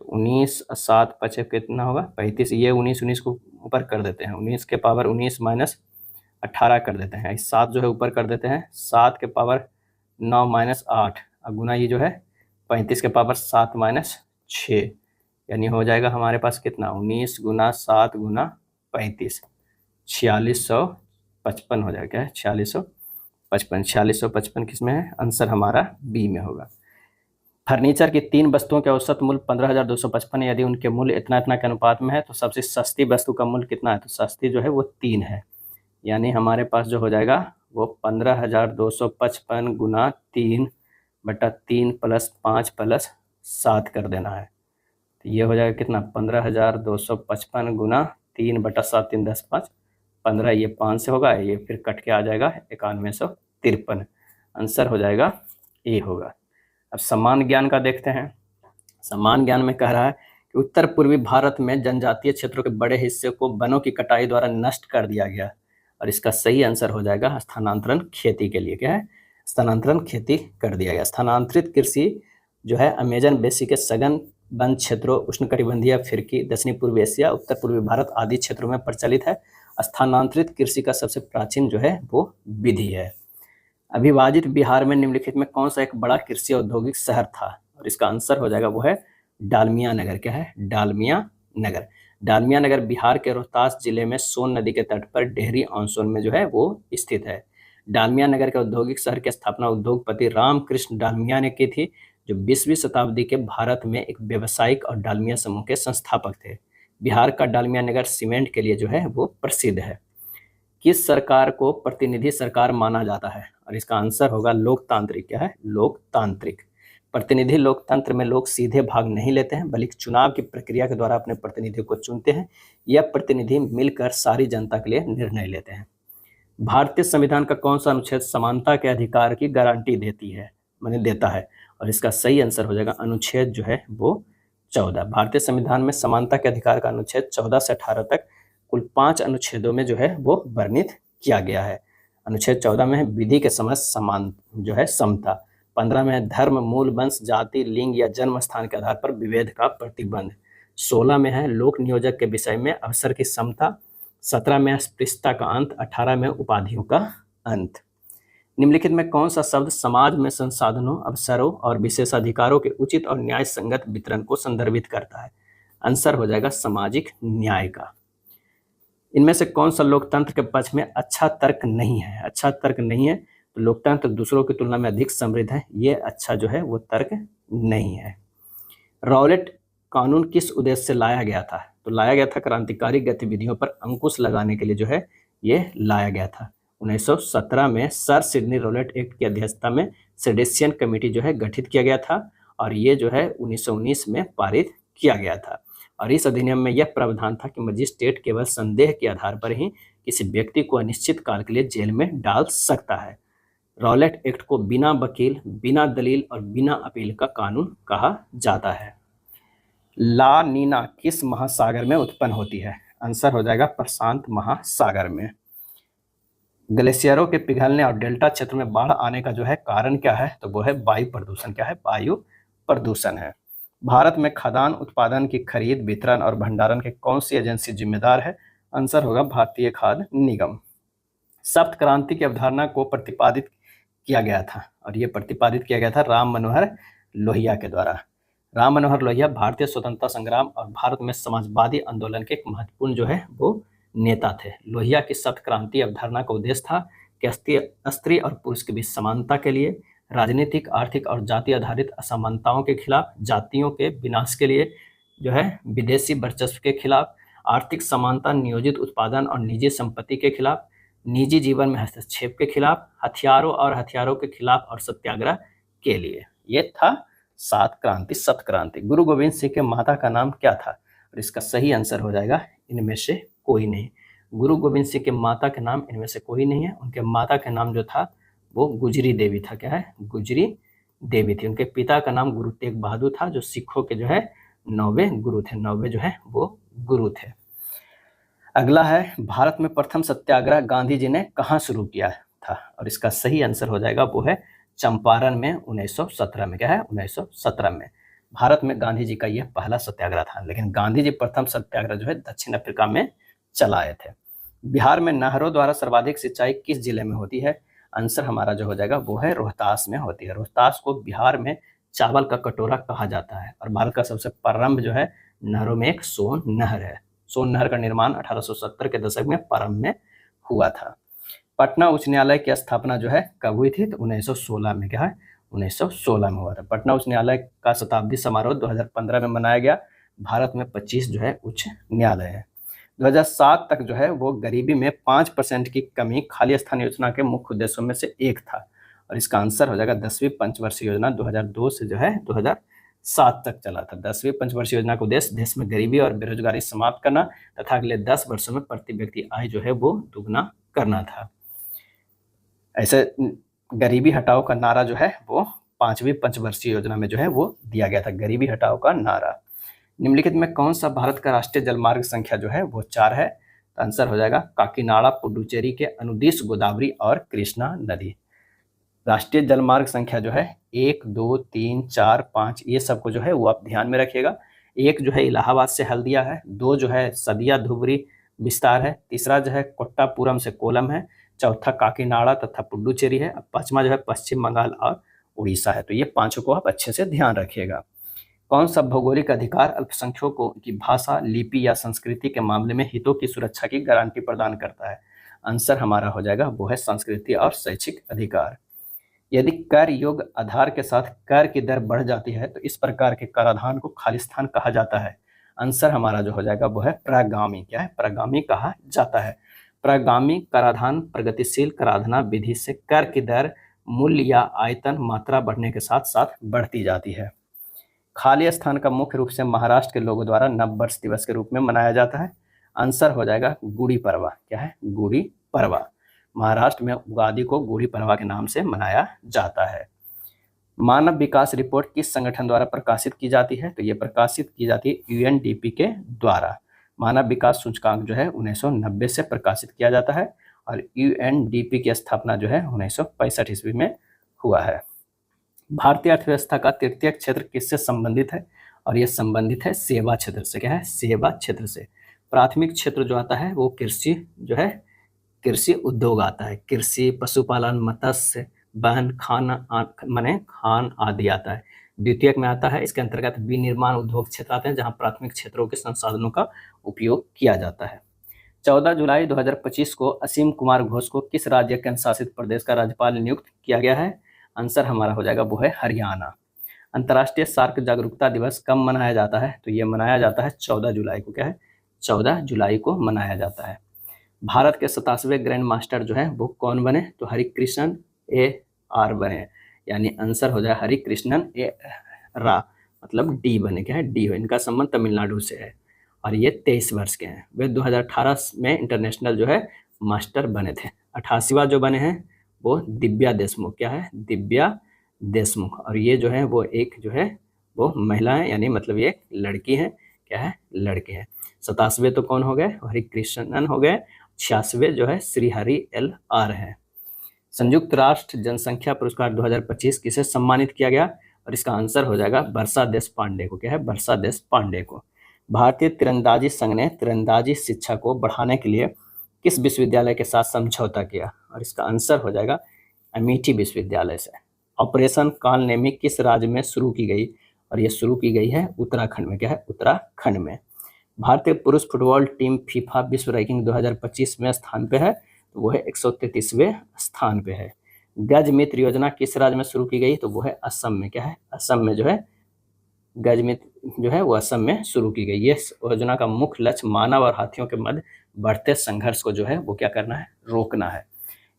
तो 19 और 7 पचे कितना होगा 35। ये 19 को ऊपर कर देते हैं। 19 के पावर 19 माइनस 18 कर देते हैं। 7 जो है ऊपर कर देते हैं। 7 के पावर 9 माइनस 8 और गुना ये जो है 35 के पावर 7 माइनस 6, यानी हो जाएगा हमारे पास कितना 19 गुना 7 गुना 35 4655 हो जाएगा। क्या है 4655। 4655 किस में है, आंसर हमारा बी में होगा। फर्नीचर की 3 वस्तुओं के औसत मूल्य 15,255 यदि उनके मूल्य इतना इतना के अनुपात में है तो सबसे सस्ती वस्तु का मूल्य कितना है, तो सस्ती जो है वो 3 है। यानी हमारे पास जो हो जाएगा वो 15,255 गुना 3 बटा 3 प्लस 5 प्लस 7 कर देना है। तो ये हो जाएगा कितना 15,255 गुना 3 बटा 7 3 10 5 15 ये 5 से होगा, ये फिर कट के आ जाएगा 9153। आंसर हो जाएगा ए होगा। अब समान ज्ञान का देखते हैं। समान ज्ञान में कह रहा है कि उत्तर पूर्वी भारत में जनजातीय क्षेत्रों के बड़े हिस्से को वनों की कटाई द्वारा नष्ट कर दिया गया, और इसका सही आंसर हो जाएगा स्थानांतरण खेती के लिए। क्या है? स्थानांतरण खेती कर दिया गया। स्थानांतरित कृषि जो है अमेजन बेसी के सघन वन क्षेत्रों, उष्णकटिबंधीय अफ्रीकी, दक्षिणी पूर्वी एशिया, उत्तर पूर्वी भारत आदि क्षेत्रों में प्रचलित है। स्थानांतरित कृषि का सबसे प्राचीन जो है वो विधि है। अविभाजित बिहार में निम्नलिखित में कौन सा एक बड़ा कृषि औद्योगिक शहर था? और इसका आंसर हो जाएगा वो है डालमिया नगर। क्या है? डालमिया नगर। डालमिया नगर बिहार के रोहतास जिले में सोन नदी के तट पर डेहरी ऑन में जो है वो स्थित है। डालमिया नगर के औद्योगिक शहर की स्थापना उद्योगपति रामकृष्ण डालमिया ने की थी, जो 20वीं शताब्दी के भारत में एक व्यावसायिक और डालमिया समूह के संस्थापक थे। बिहार का डालमिया नगर सीमेंट के लिए जो है वो प्रसिद्ध है। किस सरकार को प्रतिनिधि सरकार माना जाता है? और इसका आंसर होगा लोकतांत्रिक। क्या है? लोकतांत्रिक। प्रतिनिधि लोकतंत्र में लोग सीधे भाग नहीं लेते हैं, बल्कि चुनाव की प्रक्रिया के द्वारा अपने प्रतिनिधि को चुनते हैं। यह प्रतिनिधि मिलकर सारी जनता के लिए निर्णय लेते हैं। भारतीय संविधान का कौन सा अनुच्छेद समानता के अधिकार की गारंटी देती है, माने देता है? और इसका सही आंसर हो जाएगा अनुच्छेद जो है वो 14। भारतीय संविधान में समानता के अधिकार का अनुच्छेद 14 से 18 तक कुल 5 अनुच्छेदों में जो है वो वर्णित किया गया है। अनुच्छेद 14 में है विधि के समय समान जो है समता। 15 में है धर्म, मूल, वंश, जाति, लिंग या जन्म स्थान के आधार पर विभेद का प्रतिबंध। 16 में है लोक नियोजक के विषय में अवसर की समता। 17 में अस्पृश्यता का अंत। 18 में उपाधियों का अंत। निम्नलिखित में कौन सा शब्द समाज में संसाधनों, अवसरों और विशेषाधिकारों के उचित और न्याय संगत वितरण को संदर्भित करता है? आंसर हो जाएगा सामाजिक न्याय का। इनमें से कौन सा लोकतंत्र के पक्ष में अच्छा तर्क नहीं है? अच्छा तर्क नहीं है तो लोकतंत्र दूसरों की तुलना में अधिक समृद्ध है, ये अच्छा जो है वो तर्क नहीं है। रॉलेट कानून किस उद्देश्य से लाया गया था? तो लाया गया था क्रांतिकारी गतिविधियों पर अंकुश लगाने के लिए जो है ये लाया गया था। 1917 में सर सिडनी रॉलेट एक्ट की अध्यक्षता में सेडेशियन कमेटी जो है गठित किया गया था, और ये जो है 1919 में पारित किया गया था। और इस अधिनियम में यह प्रावधान था कि मजिस्ट्रेट केवल संदेह के आधार पर ही किसी व्यक्ति को अनिश्चित काल के लिए जेल में डाल सकता है। रॉलेट एक्ट को बिना वकील, बिना दलील और बिना अपील का कानून कहा जाता है। ला नीना किस महासागर में उत्पन्न होती है? आंसर हो जाएगा प्रशांत महासागर में। ग्लेशियरों के पिघलने और डेल्टा क्षेत्र में बाढ़ आने का जो है कारण क्या है? तो वो है वायु प्रदूषण। क्या है? वायु प्रदूषण है। भारत में खाद्यान्न उत्पादन की खरीद, वितरण और भंडारण की कौन सी एजेंसी जिम्मेदार है? आंसर होगा भारतीय खाद्य निगम। सप्त क्रांति की अवधारणा को प्रतिपादित किया गया था, और ये प्रतिपादित किया गया था राम मनोहर लोहिया के द्वारा। राम मनोहर लोहिया भारतीय स्वतंत्रता संग्राम और भारत में समाजवादी आंदोलन के एक महत्वपूर्ण जो है वो नेता थे। लोहिया की सप्त क्रांति अवधारणा का उद्देश्य था कि स्त्री और पुरुष के बीच समानता के लिए, राजनीतिक, आर्थिक और जाति आधारित असमानताओं के खिलाफ, जातियों के विनाश के लिए जो है विदेशी वर्चस्व के खिलाफ, आर्थिक समानता, नियोजित उत्पादन और निजी संपत्ति के खिलाफ, निजी जीवन में हस्तक्षेप के खिलाफ, हथियारों और हथियारों के खिलाफ और सत्याग्रह के लिए। ये था सात क्रांति, सप्त क्रांति। गुरु गोविंद सिंह के माता का नाम क्या था? और इसका सही आंसर हो जाएगा इनमें से कोई नहीं। गुरु गोविंद सिंह के माता के नाम इनमें से कोई नहीं है। उनके माता का नाम जो था वो गुजरी देवी था। क्या है? गुजरी देवी थी। उनके पिता का नाम गुरु तेग बहादुर था, जो सिखों के जो है 9वें गुरु थे। 9वें जो है वो गुरु थे। अगला है भारत में प्रथम सत्याग्रह गांधी जी ने कहाँ शुरू किया था? और इसका सही आंसर हो जाएगा वो है चंपारण में 1917 में। क्या है? 1917 में भारत में गांधी जी का यह पहला सत्याग्रह था। लेकिन गांधी जी प्रथम सत्याग्रह जो है दक्षिण अफ्रीका में चलाए थे। बिहार में नहरों द्वारा सर्वाधिक सिंचाई किस जिले में होती है? आंसर हमारा जो हो जाएगा वो है रोहतास में होती है। रोहतास को बिहार में चावल का कटोरा कहा जाता है, और भारत का सबसे प्रारंभ जो है नहरों में एक सोन नहर है। सोन नहर का निर्माण 1870 के दशक में प्रारंभ में हुआ था। पटना उच्च न्यायालय की स्थापना जो है कब हुई थी? तो 1916 में। क्या है? 1916 में हुआ था। पटना उच्च न्यायालय का शताब्दी समारोह 2015 में मनाया गया। भारत में 25 जो है उच्च न्यायालय है। 2007 तक जो है वो गरीबी में 5% की कमी खाली स्थान योजना के मुख्य उद्देश्यों में से एक था, और इसका आंसर हो जाएगा 10वीं पंचवर्षीय योजना 2002 से जो है 7 तक चला था। 10वीं पंचवर्षीय योजना का उद्देश्य देश में गरीबी और बेरोजगारी समाप्त करना तथा अगले 10 वर्षों में प्रति व्यक्ति आय जो है वो दुगना करना था। ऐसे गरीबी हटाओ का नारा जो है वो 5वीं पंचवर्षीय योजना में जो है वो दिया गया था, गरीबी हटाओ का नारा। निम्नलिखित में कौन सा भारत का राष्ट्रीय जलमार्ग संख्या जो है वो 4 है? तो आंसर हो जाएगा काकीनाडा पुडुचेरी के अनुदिश गोदावरी और कृष्णा नदी। राष्ट्रीय जलमार्ग संख्या जो है 1, 2, 3, 4, 5 ये सबको जो है वो आप ध्यान में रखिएगा। 1 जो है इलाहाबाद से हल्दिया है, 2 जो है सदिया धुबरी विस्तार है, तीसरा जो है कोट्टापुरम से कोलम है, चौथा काकीनाडा तथा पुडुचेरी है, पांचवा जो है पश्चिम बंगाल और उड़ीसा है। तो ये पांचों को आप अच्छे से ध्यान रखिएगा। कौन सा भौगोलिक अधिकार अल्पसंख्यकों की भाषा, लिपि या संस्कृति के मामले में हितों की सुरक्षा की गारंटी प्रदान करता है? आंसर हमारा हो जाएगा वो है संस्कृति और शैक्षिक अधिकार। यदि कर योग्य आधार के साथ कर की दर बढ़ जाती है तो इस प्रकार के कराधान को खालिस्तान कहा जाता है? आंसर हमारा जो हो जाएगा वो है प्रगामी। क्या है? प्रगामी कहा जाता है। प्रगामी कराधान प्रगतिशील कराधान विधि से कर की दर मूल्य या आयतन मात्रा बढ़ने के साथ साथ बढ़ती जाती है। खाली स्थान का मुख्य रूप से महाराष्ट्र के लोगों द्वारा नव वर्ष दिवस के रूप में मनाया जाता है। आंसर हो जाएगा गुड़ी पड़वा। क्या है? गुड़ी पड़वा। महाराष्ट्र में उगादि को गुड़ी पड़वा के नाम से मनाया जाता है। मानव विकास रिपोर्ट किस संगठन द्वारा प्रकाशित की जाती है? तो ये प्रकाशित की जाती है यूएनडीपी के द्वारा। मानव विकास सूचकांक जो है 1990 से प्रकाशित किया जाता है और यूएनडीपी की स्थापना जो है 1965 ईस्वी में हुआ है। भारतीय अर्थव्यवस्था का तृतीय क्षेत्र किससे संबंधित है? और यह संबंधित है सेवा क्षेत्र से। क्या है? सेवा क्षेत्र से। प्राथमिक क्षेत्र जो आता है वो कृषि जो है कृषि उद्योग आता है। कृषि, पशुपालन, मत्स्य, वन, खान आदि आता है। द्वितीयक में आता है, इसके अंतर्गत विनिर्माण उद्योग क्षेत्र आते हैं जहां प्राथमिक क्षेत्रों के संसाधनों का उपयोग किया जाता है। 14 जुलाई 2025 को असीम कुमार घोष को किस राज्य केंद्र शासित प्रदेश का राज्यपाल नियुक्त किया गया है? आंसर हमारा हो जाएगा वो है हरियाणा। अंतर्राष्ट्रीय सार्क जागरूकता दिवस कब मनाया जाता है? तो ये मनाया जाता है 14 जुलाई को। क्या है? 14 जुलाई को मनाया जाता है। भारत के 27वें ग्रैंड मास्टर जो है वो कौन बने? तो हरिकृष्णन ए आर बने, यानी आंसर हो जाए हरिकृष्णन ए रा, मतलब डी बने। क्या है? डी हो। इनका संबंध तमिलनाडु से है और ये 23 वर्ष के हैं। वे 2018 में इंटरनेशनल जो है मास्टर बने थे। 88वां जो बने हैं वो दिव्या देशमुख। क्या है? दिव्या देशमुख। और ये जो है वो एक जो है वो महिला है, यानी मतलब ये लड़की है। क्या है? लड़के हैं। 27वें तो कौन हो गए? हरिकृष्णन हो गए। 86वें जो है श्रीहरि एल आर है। संयुक्त राष्ट्र जनसंख्या पुरस्कार 2025 किसे सम्मानित किया गया? और इसका आंसर हो जाएगा वर्षा देश पांडे को। क्या है? वर्षा देश पांडे को। भारतीय तीरंदाजी संघ ने तीरंदाजी शिक्षा को बढ़ाने के लिए किस विश्वविद्यालय के साथ समझौता किया? और इसका आंसर हो जाएगा अमेठी विश्वविद्यालय से। ऑपरेशन कालनेमी किस राज्य में शुरू की गई? और ये शुरू की गई है उत्तराखंड में। क्या है? उत्तराखंड में। भारतीय पुरुष फुटबॉल टीम फीफा विश्व रैंकिंग 2025 में स्थान पे है, तो वो है 133वें स्थान पे है। गज मित्र योजना किस राज्य में शुरू की गई? तो वो है असम में। क्या है? असम में जो है गज मित्र जो है वो असम में शुरू की गई। ये योजना का मुख्य लक्ष्य मानव और हाथियों के मध्य बढ़ते संघर्ष को जो है वो क्या करना है? रोकना है।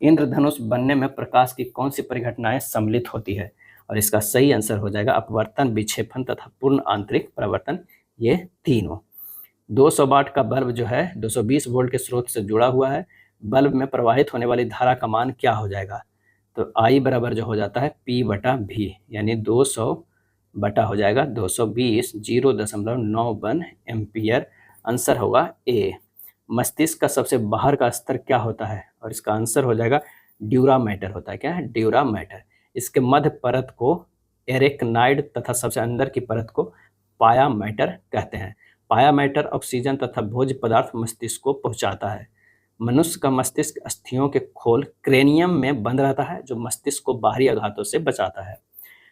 इंद्रधनुष बनने में प्रकाश की कौन सी परिघटनाएं सम्मिलित होती है? और इसका सही आंसर हो जाएगा अपवर्तन, विक्षेपण तथा पूर्ण आंतरिक परावर्तन, ये तीनों। 200 वाट का बल्ब जो है 220 वोल्ट के स्रोत से जुड़ा हुआ है। बल्ब में प्रवाहित होने वाली धारा का मान क्या हो जाएगा? तो आई बराबर जो हो जाता है P/V, यानी 200 बटा हो जाएगा 220, 0.91 एम्पियर। आंसर होगा ए। मस्तिष्क का सबसे बाहर का स्तर क्या होता है? और इसका आंसर हो जाएगा ड्यूरा मैटर होता है। क्या है? Dura mater. इसके मध्य परत को एरेक्नाइड तथा सबसे अंदर की परत को पाया मैटर कहते हैं। पाया मैटर ऑक्सीजन तथा भोज्य पदार्थ मस्तिष्क को पहुंचाता है। मनुष्य का मस्तिष्क अस्थियों के खोल क्रेनियम में बंद रहता है जो मस्तिष्क को बाहरी आघातों से बचाता है।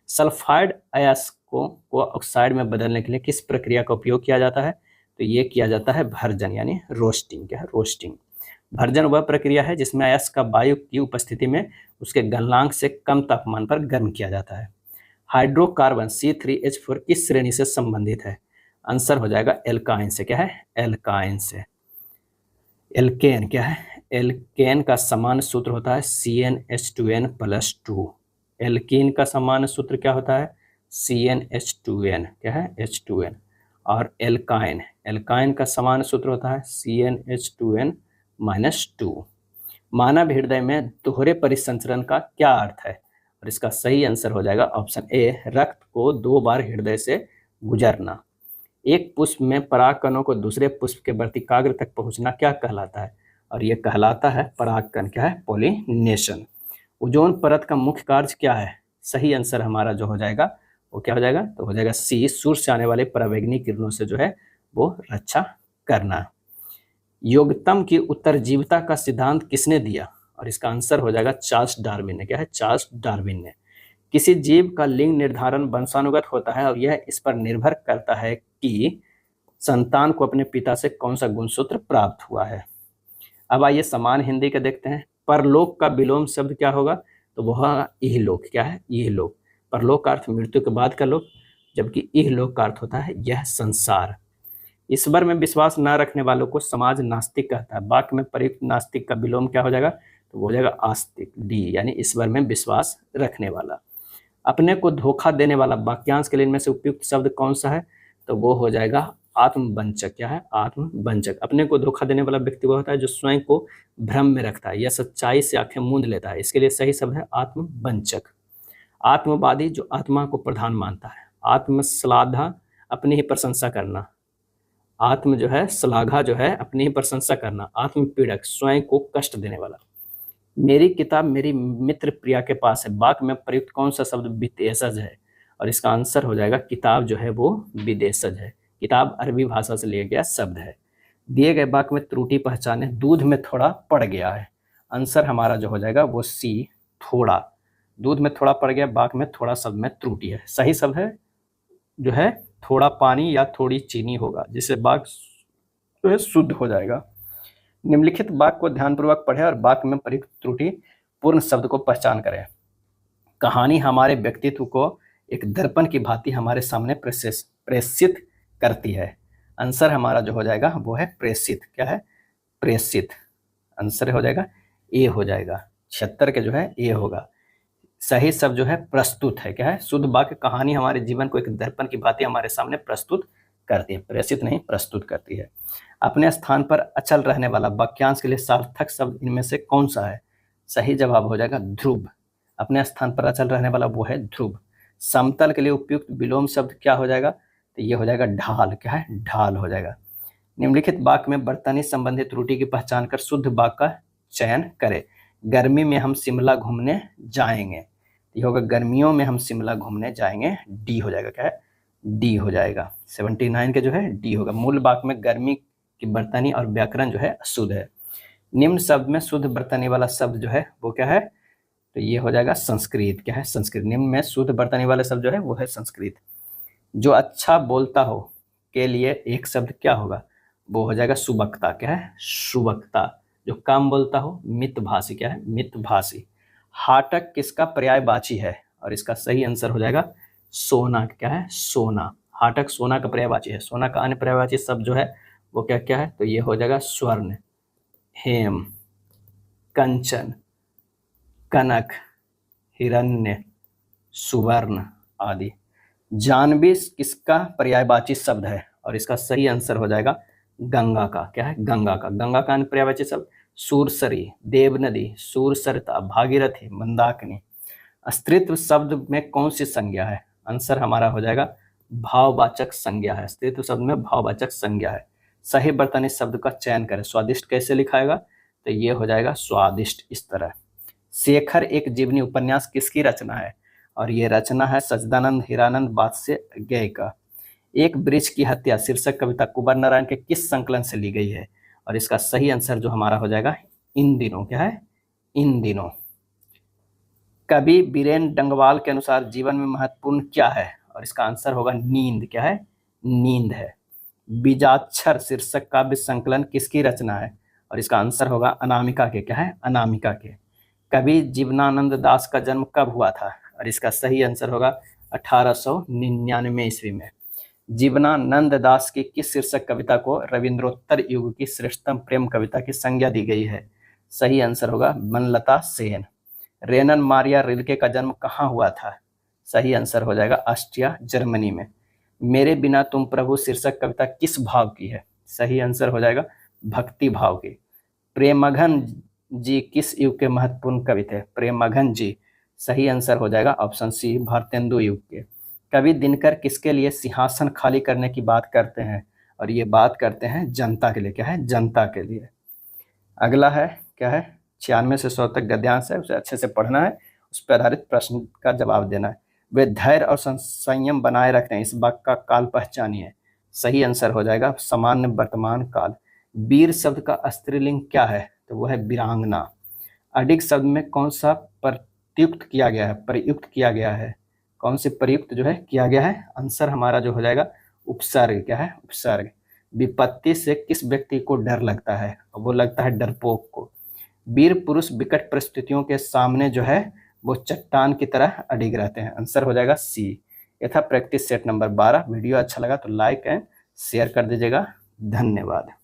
सल्फाइड अयस्कों को ऑक्साइड में बदलने के लिए किस प्रक्रिया का उपयोग किया जाता है? तो ये किया जाता है भर्जन, यानी रोस्टिंग। क्या है? रोस्टिंग। भर्जन वह प्रक्रिया है जिसमें अयस्क का वायु की उपस्थिति में उसके गलनांक से कम तापमान पर गर्म किया जाता है। हाइड्रोकार्बन C3H4 किस श्रेणी से संबंधित है? आंसर हो जाएगा एल्काइन से। क्या है? एल्काइन से। एल्केन क्या है? एल्केन का समान सूत्र होता है CnH2n+2। एल्कीन का समान सूत्र क्या होता है? CnH2n, क्या है H2n। और एल्काइन, एल्काइन का समान सूत्र होता है CnH2n-2। मानव हृदय में दोहरे परिसंचरण का क्या अर्थ है? और इसका सही आंसर हो जाएगा ऑप्शन ए, रक्त को 2 बार हृदय से गुजरना। एक पुष्प में परागकणों को दूसरे पुष्प के वर्तिकाग्र तक पहुंचना क्या कहलाता है? और यह कहलाता है परागकण, क्या है पॉलिनेशन। ओजोन परत का मुख्य कार्य क्या है? सही आंसर हमारा जो हो जाएगा वो क्या हो जाएगा? तो हो जाएगा सी, सूर्य से आने वाले पराबैंगनी किरणों से जो है वो रक्षा करना। योगतम की उत्तरजीविता का सिद्धांत किसने दिया? और इसका आंसर हो जाएगा चार्ल्स डार्विन ने, क्या है चार्ल्स डार्विन ने। किसी जीव का लिंग निर्धारण वंशानुगत होता है और यह इस पर निर्भर करता है कि संतान को अपने पिता से कौन सा गुणसूत्र प्राप्त हुआ है। अब आइए समान हिंदी का देखते हैं। परलोक का विलोम शब्द क्या होगा? तो वह इहलोक, क्या है इहलोक। परलोक का अर्थ मृत्यु के बाद का लोक, जबकि इहलोक का अर्थ होता है यह संसार। ईश्वर में विश्वास न रखने वालों को समाज नास्तिक कहता है। वाक्य में प्रयुक्त नास्तिक का विलोम क्या हो जाएगा? तो वो हो जाएगा आस्तिक, डी, यानी ईश्वर में विश्वास रखने वाला। अपने को धोखा देने वाला वाक्यांश के लिए इनमें से उपयुक्त शब्द कौन सा है? तो वो हो जाएगा आत्मवंचक, क्या है आत्मवंचक। अपने को धोखा देने वाला व्यक्ति वो होता है जो स्वयं को भ्रम में रखता है या सच्चाई से आंखें मूंद लेता है। इसके लिए सही शब्द है आत्मवंचक। आत्मवादी जो आत्मा को प्रधान मानता है। आत्मश्लाघा, अपनी ही प्रशंसा करना। आत्म जो है श्लाघा जो है अपनी ही प्रशंसा करना। आत्मपीड़क, स्वयं को कष्ट देने वाला। मेरी किताब मेरी मित्र प्रिया के पास है। वाक्य में प्रयुक्त कौन सा शब्द विदेशज है? और इसका आंसर हो जाएगा किताब जो है वो विदेशज है। किताब अरबी भाषा से लिया गया शब्द है। दिए गए वाक्य में त्रुटि पहचाने। दूध में थोड़ा पड़ गया है। आंसर हमारा जो हो जाएगा वो सी, थोड़ा। दूध में थोड़ा पड़ गया, वाक्य में थोड़ा शब्द में त्रुटि है। सही शब्द है जो है थोड़ा पानी या थोड़ी चीनी होगा, जिससे वाक्य जो है शुद्ध हो जाएगा। निम्नलिखित वाक्य को ध्यानपूर्वक पढ़ें और वाक्य में प्रयुक्त त्रुटि पूर्ण शब्द को पहचान करें। कहानी हमारे व्यक्तित्व को एक दर्पण की भांति हमारे सामने प्रेषित करती है। आंसर हमारा जो हो जाएगा वो है प्रेषित, क्या है प्रेषित। आंसर हो जाएगा ए हो जाएगा, 76 के जो है ए होगा। सही शब्द जो है प्रस्तुत है, क्या है शुद्ध वाक्य। कहानी हमारे जीवन को एक दर्पण की भांति हमारे सामने प्रस्तुत करती है, प्रेषित नहीं प्रस्तुत करती है। अपने स्थान पर अचल रहने वाला वाक्यांश के लिए सार्थक शब्द इनमें से कौन सा है? सही जवाब हो जाएगा ध्रुव। अपने स्थान पर अचल रहने वाला वो है ध्रुव। समतल के लिए उपयुक्त विलोम शब्द क्या हो जाएगा? तो ये हो जाएगा ढाल, क्या है ढाल हो जाएगा। निम्नलिखित वाक्य में बर्तनी संबंधी त्रुटि की पहचान कर शुद्ध वाक्य का चयन करें। गर्मी में हम शिमला घूमने जाएंगे, ये होगा गर्मियों में हम शिमला घूमने जाएंगे, डी हो जाएगा, क्या है डी हो जाएगा। 79 के जो है डी होगा। मूल वाक्य में गर्मी की बर्तनी और व्याकरण जो है अशुद्ध है। निम्न शब्द में शुद्ध बर्तनी वाला शब्द जो है वो क्या है? तो ये हो जाएगा संस्कृत, क्या है संस्कृत। निम्न में शुद्ध बर्तनी वाला शब्द जो है वो है संस्कृत। जो अच्छा बोलता हो के लिए एक शब्द क्या होगा? वो हो जाएगा सुबक्ता, क्या है सुबक्ता। जो कम बोलता हो मितभाषी, क्या है मितभाषी। हाटक किसका पर्यायवाची है? और इसका सही आंसर हो जाएगा सोना, क्या है सोना। हाटक सोना का पर्यायवाची है। सोना का अन्य पर्यायवाची शब्द जो है वो क्या क्या है? तो ये हो जाएगा स्वर्ण, हेम, कंचन, कनक, हिरण्य, सुवर्ण आदि। जानवी किसका पर्यायवाची शब्द है? और इसका सही आंसर हो जाएगा गंगा का, क्या है गंगा का। गंगा का अन्य पर्यायवाची शब्द सूरसरी, देवनदी, सूरसरिता, भागीरथी, मंदाकिनी। अस्तित्व शब्द में कौन सी संज्ञा है? आंसर हमारा हो जाएगा भाववाचक संज्ञा है। अस्तित्व शब्द में भाववाचक संज्ञा है। सही बर्तनी शब्द का चयन करें। स्वादिष्ट कैसे लिखाएगा? तो ये हो जाएगा स्वादिष्ट इस तरह। शेखर एक जीवनी उपन्यास किसकी रचना है? और ये रचना है सच्चिदानंद हीरानंद वात्स्य गेय का। एक वृक्ष की हत्या शीर्षक कविता कुंवर नारायण के किस संकलन से ली गई है? और इसका सही आंसर जो हमारा हो जाएगा इन दिनों, क्या है इन दिनों। कवि बीरेन डंगवाल के अनुसार जीवन में महत्वपूर्ण क्या है? और इसका आंसर होगा नींद, क्या है नींद है। बीजाक्षर शीर्षक काव्य संकलन किसकी रचना है? और इसका आंसर होगा अनामिका के, क्या है अनामिका के। कवि जीवनानंद दास का जन्म कब हुआ था? और इसका सही आंसर होगा 1899 ईस्वी में। जीवनानंद दास की किस शीर्षक कविता को रविंद्रोत्तर युग की श्रेष्ठतम प्रेम कविता की संज्ञा दी गई है? सही आंसर होगा बनलता सेन। रेनन मारिया रिल्के का जन्म कहाँ हुआ था? सही आंसर हो जाएगा ऑस्ट्रिया जर्मनी में। मेरे बिना तुम प्रभु शीर्षक कविता किस भाव की है? सही आंसर हो जाएगा भक्ति भाव की। प्रेमघन जी किस युग के महत्वपूर्ण कवि थे? प्रेमघन जी, सही आंसर हो जाएगा ऑप्शन सी भारतेंदु युग के। कवि दिनकर किसके लिए सिंहासन खाली करने की बात करते हैं? और ये बात करते हैं जनता के लिए। क्या है? जनता के लिए। अगला है क्या है? 96 से 100 तक गद्यांश है, उसे अच्छे से पढ़ना है, उस पर आधारित प्रश्न का जवाब देना है। वे धैर्य और संयम बनाए रखते हैं, इस वाक्य का काल पहचानिए। सही आंसर हो जाएगा सामान्य वर्तमान काल। वीर शब्द का स्त्रीलिंग क्या है? तो वो है वीरांगना। अडिग शब्द में कौन सा प्रयुक्त किया गया है? प्रयुक्त किया गया है, कौन से प्रयुक्त जो है किया गया है? आंसर हमारा जो हो जाएगा उपसर्ग। क्या है? उपसर्ग। विपत्ति से किस व्यक्ति को डर लगता है? वो लगता है डरपोक को। वीर पुरुष विकट परिस्थितियों के सामने जो है वो चट्टान की तरह अडिग रहते हैं। आंसर हो जाएगा सी। ये था प्रैक्टिस सेट नंबर 12। वीडियो अच्छा लगा तो लाइक एंड शेयर कर दीजिएगा। धन्यवाद।